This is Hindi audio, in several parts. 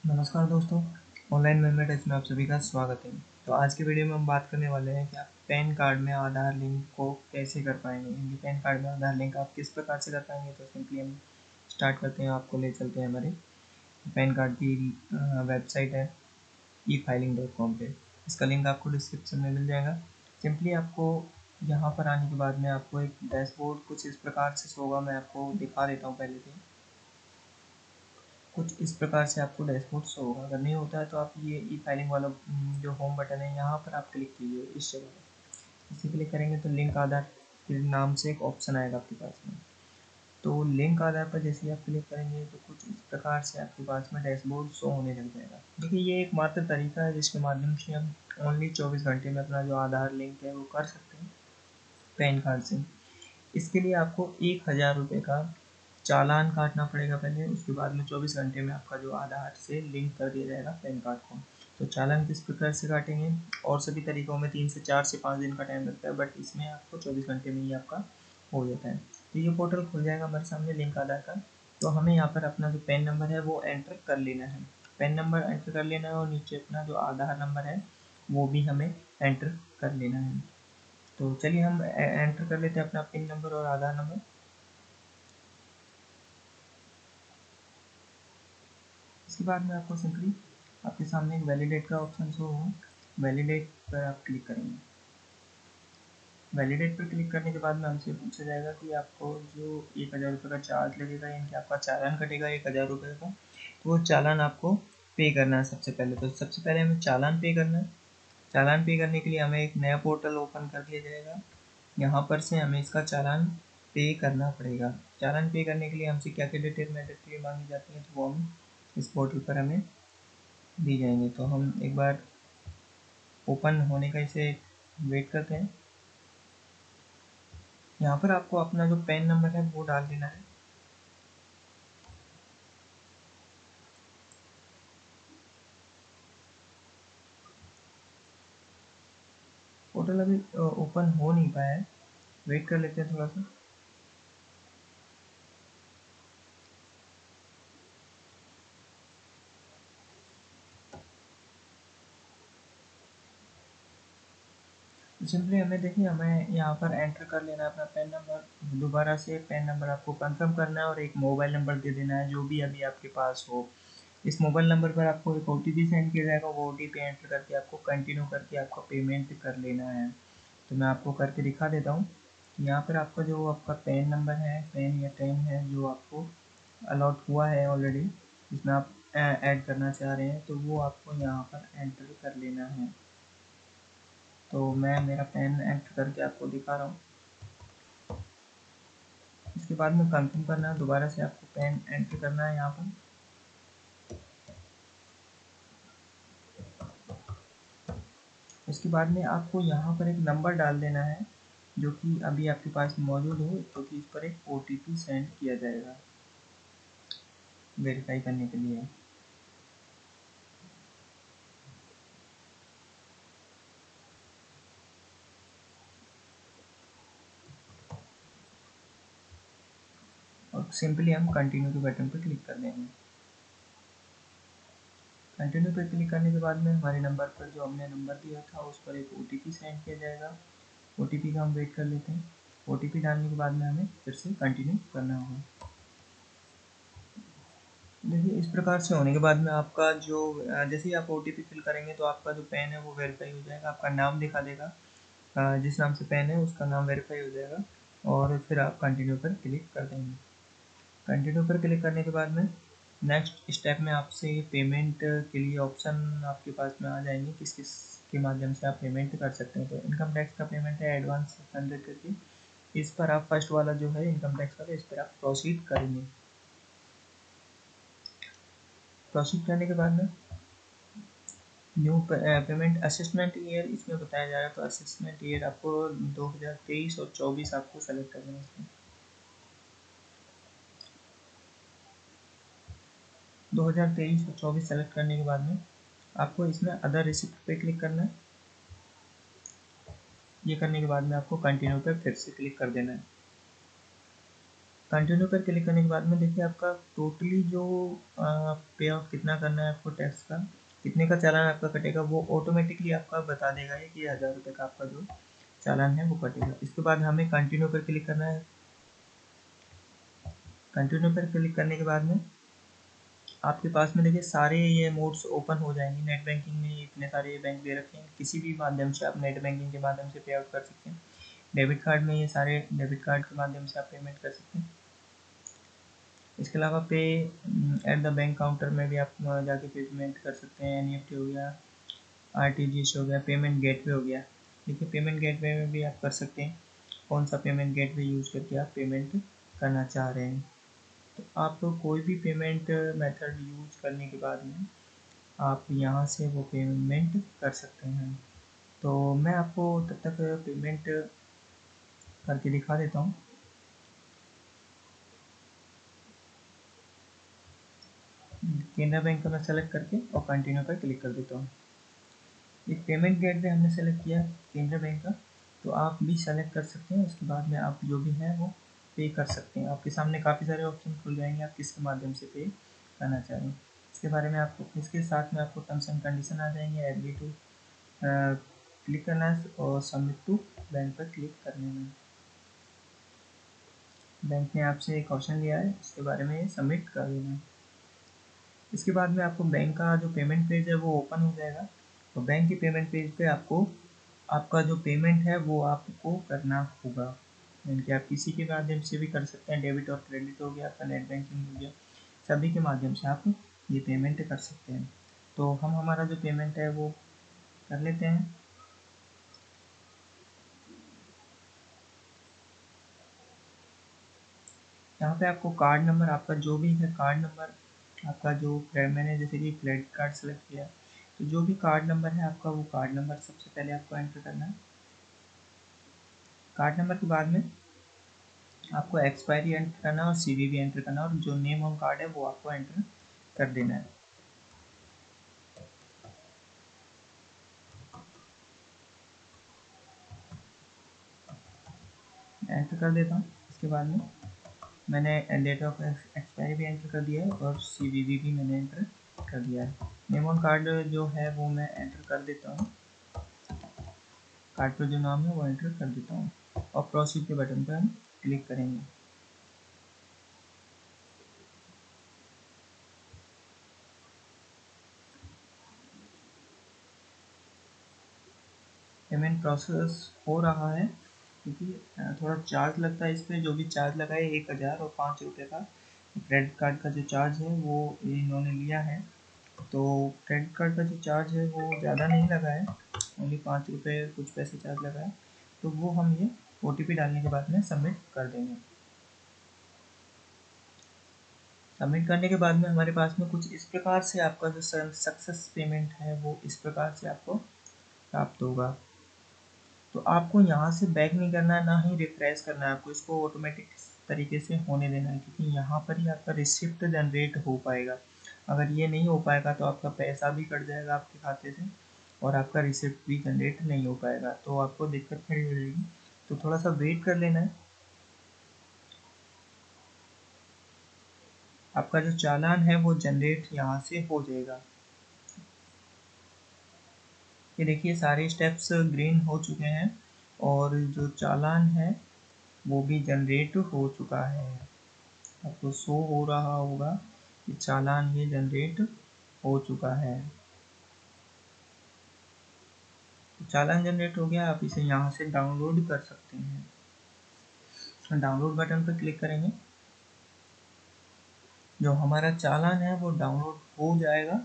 नमस्कार दोस्तों, ऑनलाइन मेथड्स में आप सभी का स्वागत है। तो आज की वीडियो में हम बात करने वाले हैं कि आप पैन कार्ड में आधार लिंक को कैसे कर पाएंगे। यानी पैन कार्ड में आधार लिंक आप किस प्रकार से कर पाएंगे। तो सिंपली हम स्टार्ट करते हैं, आपको ले चलते हैं हमारे पैन कार्ड की वेबसाइट है e-filing.com पे। इसका लिंक आपको डिस्क्रिप्शन में मिल जाएगा। सिंपली आपको यहाँ पर आने के बाद में आपको एक डैशबोर्ड कुछ इस प्रकार से होगा। मैं आपको दिखा देता हूँ पहले से। कुछ इस प्रकार से आपको डैशबोर्ड शो होगा। अगर नहीं होता है तो आप ये ई फाइलिंग वाला जो होम बटन है यहाँ पर आप क्लिक कीजिए। इस जगह इसे क्लिक करेंगे तो लिंक आधार के नाम से एक ऑप्शन आएगा आपके पास में। तो लिंक आधार पर जैसे ही आप क्लिक करेंगे तो कुछ इस प्रकार से आपके पास में डैशबोर्ड शो होने लग जाएगा। देखिए, ये एक मात्र तरीका है जिसके माध्यम से हम ओनली 24 घंटे में अपना जो आधार लिंक है वो कर सकते हैं पैन कार्ड से। इसके लिए आपको 1000 रुपये का चालान काटना पड़ेगा पहले। उसके बाद में 24 घंटे में आपका जो आधार से लिंक कर दिया जाएगा पैन कार्ड को। तो चालान किस प्रकार से काटेंगे, और सभी तरीकों में 3 से 4 से 5 दिन का टाइम लगता है, बट इसमें आपको 24 घंटे में ही आपका हो जाता है। तो ये पोर्टल खुल जाएगा हमारे सामने लिंक आधार का। तो हमें यहाँ पर अपना जो पैन नंबर है वो एंटर कर लेना है। पैन नंबर एंटर कर लेना है और नीचे अपना जो आधार नंबर है वो भी हमें एंटर कर लेना है। तो चलिए हम एंटर कर लेते हैं अपना पिन नंबर और आधार नंबर। इसके बाद में आपको सिंपली आपके सामने एक वैलिडेट का ऑप्शन शो होगा। वैलिडेट पर आप क्लिक करेंगे। वैलिडेट पर क्लिक करने के बाद में हमसे पूछा जाएगा कि आपको जो 1000 रुपये का चार्ज लगेगा, यानी कि आपका चालान कटेगा 1000 रुपये का। तो वो चालान आपको पे करना है सबसे पहले। तो सबसे पहले हमें चालान पे करना है। चालान पे करने के लिए हमें एक नया पोर्टल ओपन कर दिया जाएगा। यहाँ पर से हमें इसका चालान पे करना पड़ेगा। चालान पे करने के लिए हमसे क्या क्या डिटेल मैंडेटरी मांगी जाती है, तो वो हम इस पोर्टल पर हमें दी जाएंगे। तो हम एक बार ओपन होने का इसे वेट करते हैं। यहाँ पर आपको अपना जो पैन नंबर है वो डाल देना है। पोर्टल अभी ओपन हो नहीं पाया है, वेट कर लेते हैं थोड़ा सा। तो सिंपली हमें देखिए, हमें यहाँ पर एंटर कर लेना है अपना पैन नंबर। दोबारा से पैन नंबर आपको कंफर्म करना है और एक मोबाइल नंबर दे देना है जो भी अभी आपके पास हो। इस मोबाइल नंबर पर आपको एक OTP सेंड किया जाएगा। वो OTP एंटर करके आपको कंटिन्यू करके आपका पेमेंट कर लेना है। तो मैं आपको करके दिखा देता हूँ। यहाँ पर आपका जो आपका पैन नंबर है, पैन या टैन है जो आपको अलॉट हुआ है ऑलरेडी, जिसमें आप ऐड करना चाह रहे हैं, तो वो आपको यहाँ पर एंटर कर लेना है। तो मैं मेरा पैन एंटर करके आपको दिखा रहा हूँ। इसके बाद में कंफर्म करना है, दोबारा से आपको पैन एंटर करना है यहाँ पर। इसके बाद में आपको यहाँ पर एक नंबर डाल देना है जो कि अभी आपके पास मौजूद हो, क्योंकि इस पर एक OTP सेंड किया जाएगा वेरीफाई करने के लिए। और सिंपली हम कंटिन्यू के बटन पर क्लिक कर देंगे। कंटिन्यू पर क्लिक करने के बाद में हमारे नंबर पर जो हमने नंबर दिया था उस पर एक OTP सेंड किया जाएगा। OTP का हम वेट कर लेते हैं। OTP डालने के बाद में हमें फिर से कंटिन्यू करना होगा। देखिए, इस प्रकार से होने के बाद में आपका जो जैसे ही आप OTP फिल करेंगे तो आपका जो पैन है वो वेरीफाई हो जाएगा। आपका नाम दिखा देगा, जिस नाम से पैन है उसका नाम वेरीफाई हो जाएगा। और फिर आप कंटिन्यू पर क्लिक कर देंगे। कंटिन्यू पर क्लिक करने के बाद में नेक्स्ट स्टेप में आपसे पेमेंट के लिए ऑप्शन आपके पास में आ जाएंगे, किस किस के माध्यम से आप पेमेंट कर सकते हैं। तो इनकम टैक्स का पेमेंट है एडवांस 600 करके। इस पर आप फर्स्ट वाला जो है इनकम टैक्स वाला, इस पर आप प्रोसीड करेंगे। प्रोसीड करने के बाद में न्यू पेमेंट असेसमेंट ईयर इसमें बताया जा रहा है। तो असेसमेंट ईयर आपको 2023 और 24 आपको सेलेक्ट करना है इसमें। 2023 और 24 सेलेक्ट करने के बाद में आपको इसमें अदर रिसिप्ट पे क्लिक करना है। ये करने के बाद में आपको कंटिन्यू पे फिर से क्लिक कर देना है। कंटिन्यू पर क्लिक करने के बाद में देखिए आपका टोटली जो पे आउट कितना करना है आपको टैक्स का, कितने का चालान आपका कटेगा, वो ऑटोमेटिकली आपका बता देगा ये कि 1000 रुपये का आपका जो चालान है वो कटेगा। इसके बाद हमें कंटिन्यू पर क्लिक करना है। कंटिन्यू पर क्लिक करने के बाद में आपके पास में देखिए सारे ये मोड्स ओपन हो जाएंगे। नेट बैंकिंग में इतने सारे बैंक दे रखे हैं, किसी भी माध्यम से आप नेट बैंकिंग के माध्यम से पे आउट कर सकते हैं। डेबिट कार्ड में ये सारे डेबिट कार्ड के माध्यम से आप पेमेंट कर सकते हैं। इसके अलावा पे एट द बैंक काउंटर में भी आप जाके पेमेंट कर सकते हैं। एनईएफटी हो गया, आरटीजीएस हो गया, पेमेंट गेटवे हो गया। देखिए पेमेंट गेटवे में भी आप कर सकते हैं कौन सा पेमेंट गेटवे यूज़ करके आप पेमेंट करना चाह रहे हैं। तो आप कोई भी पेमेंट मेथड यूज करने के बाद में आप यहाँ से वो पेमेंट कर सकते हैं। तो मैं आपको तब तक पेमेंट करके दिखा देता हूँ। केनरा बैंक का मैं सेलेक्ट करके और कंटिन्यू पर क्लिक कर देता हूँ। एक पेमेंट गेटवे हमने सेलेक्ट किया केनरा बैंक का, तो आप भी सेलेक्ट कर सकते हैं। उसके बाद में आप जो भी है वो पे कर सकते हैं। आपके सामने काफ़ी सारे ऑप्शन खुल जाएंगे, आप किसके माध्यम से पे करना चाह रहे हैं इसके बारे में आपको, इसके साथ में आपको टर्म्स एंड कंडीशन आ जाएंगे। एग्री टू क्लिक करना है और सबमिट टू बैंक पर क्लिक करने में बैंक ने आपसे एक क्वेश्चन लिया है, इसके बारे में सबमिट कर देना है। इसके बाद में आपको बैंक का जो पेमेंट पेज है वो ओपन हो जाएगा। तो बैंक के पेमेंट पेज पे आपको आपका जो पेमेंट है वो आपको करना होगा, यानी कि आप किसी के माध्यम से भी कर सकते हैं। डेबिट और क्रेडिट हो गया, आपका नेट बैंकिंग हो गया, सभी के माध्यम से आप ये पेमेंट कर सकते हैं। तो हम हमारा जो पेमेंट है वो कर लेते हैं। यहाँ पे आपको कार्ड नंबर, आपका जो भी है कार्ड नंबर, आपका जो मैंने जैसे कि क्रेडिट कार्ड सेलेक्ट किया, तो जो भी कार्ड नंबर है आपका वो कार्ड नंबर सबसे पहले आपको एंटर करना है। कार्ड नंबर के बाद में आपको एक्सपायरी एंटर करना है और सीवीवी एंटर करना है, और जो नेम ऑन कार्ड है वो आपको एंटर कर देना है। एंटर कर देता हूँ। इसके बाद में मैंने डेट ऑफ एक्सपायरी भी एंटर कर दिया है और सीवीवी भी मैंने एंटर कर दिया है। नेम ऑन कार्ड जो है वो मैं एंटर कर देता हूँ। कार्ड पर जो नाम है वो एंटर कर देता हूँ और प्रोसीड के बटन पर हम क्लिक करेंगे। पेमेंट प्रोसेस हो रहा है, क्योंकि थोड़ा चार्ज लगता है इस पर। जो भी चार्ज लगा है 1000 और 5 रुपये का क्रेडिट कार्ड का जो चार्ज है वो इन्होंने लिया है। तो क्रेडिट कार्ड का जो चार्ज है वो ज़्यादा नहीं लगा है, ओनली 5 रुपये कुछ पैसे चार्ज लगा है। तो वो हम ये OTP डालने के बाद में सबमिट कर देंगे। सबमिट करने के बाद में हमारे पास में कुछ इस प्रकार से आपका जो सक्सेस पेमेंट है वो इस प्रकार से आपको प्राप्त होगा। तो आपको यहाँ से बैक नहीं करना है, ना ही रिफ्रेश करना है, आपको इसको ऑटोमेटिक तरीके से होने देना है, क्योंकि यहाँ पर ही आपका रिसिप्ट जनरेट हो पाएगा। अगर ये नहीं हो पाएगा तो आपका पैसा भी कट जाएगा आपके खाते से और आपका रिसिप्ट भी जनरेट नहीं हो पाएगा, तो आपको दिक्कत खड़ी हो जाएगी। तो थोड़ा सा वेट कर लेना है। आपका जो चालान है वो जनरेट यहाँ से हो जाएगा। ये देखिए सारे स्टेप्स ग्रीन हो चुके हैं और जो चालान है वो भी जनरेट हो चुका है। आपको शो हो रहा होगा कि चालान ये जनरेट हो चुका है। तो चालान जनरेट हो गया, आप इसे यहाँ से डाउनलोड कर सकते हैं। डाउनलोड बटन पर क्लिक करेंगे, जो हमारा चालान है वो डाउनलोड हो जाएगा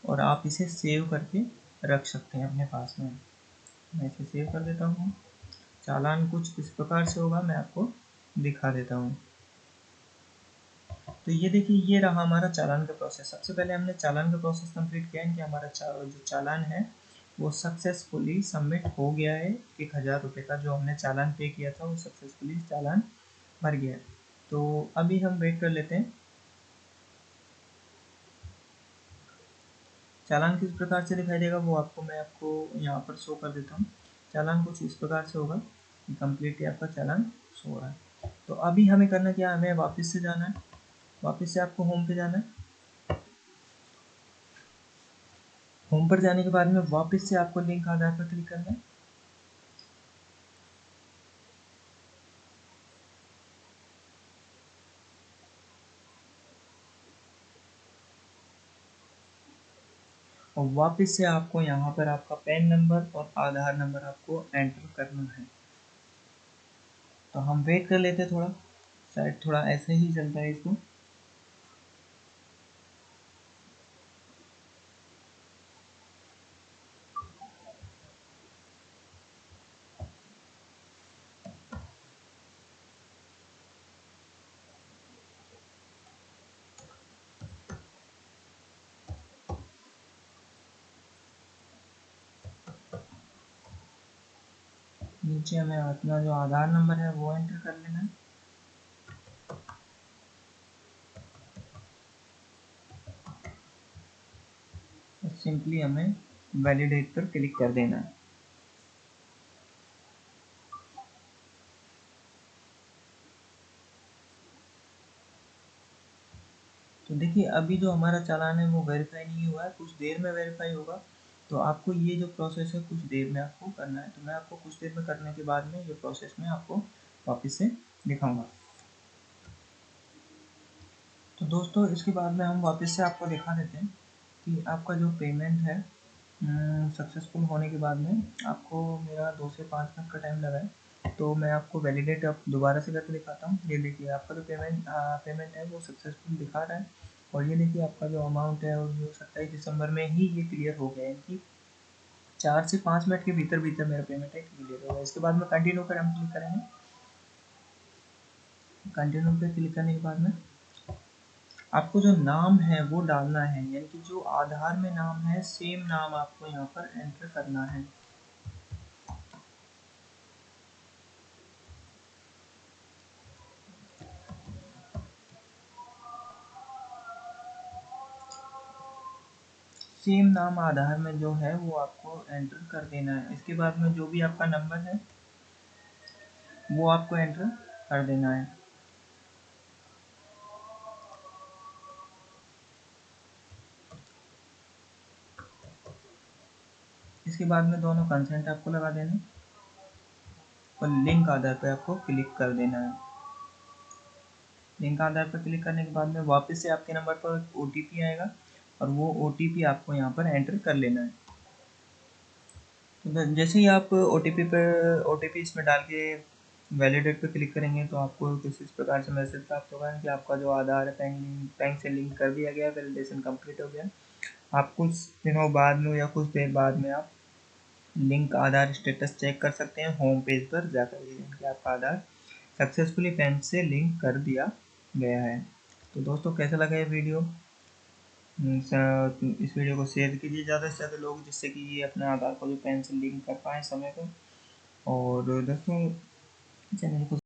और आप इसे सेव करके रख सकते हैं अपने पास में। मैं इसे सेव कर देता हूँ। चालान कुछ इस प्रकार से होगा, मैं आपको दिखा देता हूँ। तो ये देखिए ये रहा हमारा चालान का प्रोसेस। सबसे पहले हमने चालान का प्रोसेस कंप्लीट किया है कि हमारा जो चालान है वो सक्सेसफुली सबमिट हो गया है। 1000 रुपये का जो हमने चालान पे किया था वो सक्सेसफुली चालान भर गया है। तो अभी हम वेट कर लेते हैं। चालान किस प्रकार से दिखाई देगा वो आपको मैं आपको यहाँ पर शो कर देता हूँ। चालान कुछ इस प्रकार से होगा कि कम्प्लीटली आपका चालान शो हो रहा है। तो अभी हमें करना क्या है, हमें वापस से जाना है, वापस से आपको होम पे जाना है। होम पर जाने के बाद में वापस से आपको लिंक आधार पर क्लिक करना है। और वापस से आपको यहाँ पर आपका पैन नंबर और आधार नंबर आपको एंटर करना है। तो हम वेट कर लेते हैं थोड़ा, शायद थोड़ा ऐसे ही चलता है इसको। नीचे हमें अपना जो आधार नंबर है वो एंटर कर लेना है। और सिंपली हमें वैलिडेट पर क्लिक कर देना है। तो देखिए अभी जो हमारा चालान है वो वेरीफाई नहीं हुआ है, कुछ देर में वेरीफाई होगा। तो आपको ये जो प्रोसेस है कुछ देर में आपको करना है। तो मैं आपको कुछ देर में करने के बाद में ये प्रोसेस में आपको वापस से दिखाऊंगा। तो दोस्तों इसके बाद में हम वापस से आपको दिखा देते हैं कि आपका जो पेमेंट है सक्सेसफुल होने के बाद में आपको मेरा 2 से 5 मिनट का टाइम लगा है। तो मैं आपको वैलिडेट अब दोबारा से करके दिखाता हूँ। ये देखिए आपका जो पेमेंट है वो सक्सेसफुल दिखा रहा है। और ये देखिए आपका जो अमाउंट है वो 27 दिसंबर में ही ये क्लियर हो गया है कि 4 से 5 मिनट के भीतर भीतर मेरा पेमेंट है क्लियर हो गया। इसके बाद में कंटिन्यू पर हम क्लिक करेंगे। कंटिन्यू पे क्लिक करने के बाद में आपको जो नाम है वो डालना है, यानी कि जो आधार में नाम है सेम नाम आपको यहाँ पर एंटर करना है। सेम नाम आधार में जो है वो आपको एंटर कर देना है। इसके बाद में जो भी आपका नंबर है वो आपको एंटर कर देना है। इसके बाद में दोनों कंसेंट आपको लगा देना और लिंक आधार पे आपको क्लिक कर देना है। लिंक आधार पर क्लिक करने के बाद में वापस से आपके नंबर पर OTP आएगा और वो OTP आपको यहाँ पर एंटर कर लेना है। तो जैसे ही आप OTP इसमें डाल के वैलिडेट पे क्लिक करेंगे तो आपको किसी इस प्रकार से मैसेज प्राप्त होगा कि आपका जो आधार है बैंक से लिंक कर दिया गया, वैलिडेशन कंप्लीट हो गया। आप कुछ दिनों बाद में या कुछ देर बाद में आप लिंक आधार स्टेटस चेक कर सकते हैं होम पेज पर जाकर कि आपका आधार सक्सेसफुली बैंक से लिंक कर दिया गया है। तो दोस्तों कैसा लगा ये वीडियो? इस वीडियो को शेयर कीजिए ज़्यादा से ज़्यादा लोग, जिससे कि ये अपना आधार को जो पैन से लिंक कर पाएँ समय पर। और दोस्तों चैनल को